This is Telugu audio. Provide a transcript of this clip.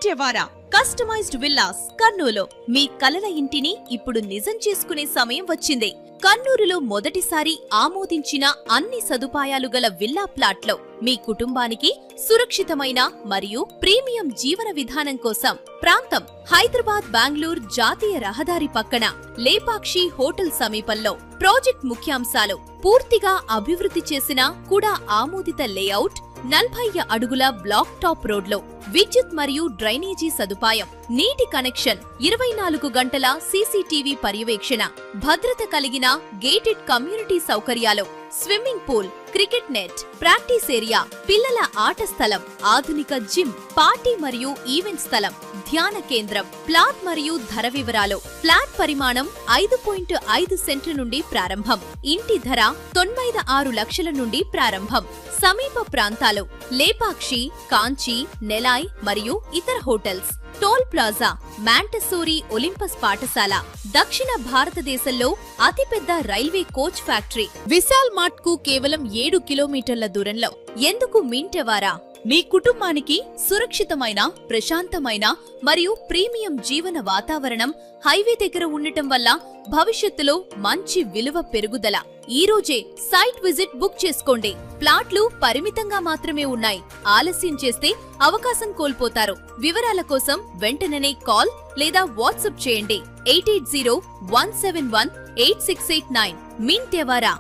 మింటెవారా కస్టమైజ్డ్ విల్లాస్ కర్నూలు. మీ కలల ఇంటిని ఇప్పుడు నిజం చేసుకునే సమయం వచ్చింది. కర్నూలులో మొదటిసారి ఆమోదించిన అన్ని సదుపాయాలు గల విల్లా ప్లాట్లో మీ కుటుంబానికి సురక్షితమైన మరియు ప్రీమియం జీవన విధానం కోసం ప్రాంతం హైదరాబాద్ బెంగళూరు జాతీయ రహదారి పక్కన లేపాక్షి హోటల్ సమీపంలో. ప్రాజెక్ట్ ముఖ్యాంశాలు: పూర్తిగా అభివృద్ధి చేసిన కూడా ఆమోదిత లేఅవుట్, 40 అడుగుల బ్లాక్ టాప్ రోడ్లో విద్యుత్ మరియు డ్రైనేజీ సదుపాయం, నీటి కనెక్షన్, 24 గంటల సీసీటీవీ పర్యవేక్షణ, భద్రత కలిగిన గేటెడ్ కమ్యూనిటీ సౌకర్యాలు, swimming pool, cricket net, practice area, పిల్లల ఆట స్థలం, ఆధునిక జిమ్, పార్టీ మరియు ఈవెంట్ స్థలం, ధ్యాన కేంద్రం. ప్లాట్ మరియు ధర వివరాలు: ప్లాట్ పరిమాణం 5.5 సెంట్ల నుండి ప్రారంభం. ఇంటి ధర 96 లక్షల నుండి ప్రారంభం. సమీప ప్రాంతాలు: లేపాక్షి, కాంచి, నెలాయ్ మరియు ఇతర హోటల్స్. టోల్ ప్లాజా, మాంటెసోరీ ఒలింపస్ పాఠశాల, దక్షిణ భారతదేశంలో అతిపెద్ద railway coach factory, Vishal mart కు కేవలం 7 కిలోమీటర్ల దూరంలో. ఎందుకు మింటెవారా? మీ కుటుంబానికి సురక్షితమైన, ప్రశాంతమైన మరియు ప్రీమియం జీవన వాతావరణం హైవే దగ్గర ఉండటం వల్ల భవిష్యత్తులో మంచి విలువ పెరుగుదల. ఈ రోజే సైట్ విజిట్ బుక్ చేసుకోండి. ప్లాట్లు పరిమితంగా మాత్రమే ఉన్నాయి. ఆలస్యం చేస్తే అవకాశం కోల్పోతారు. వివరాల కోసం వెంటనే కాల్ లేదా వాట్సాప్ చేయండి. 8801718689. మింటెవారా.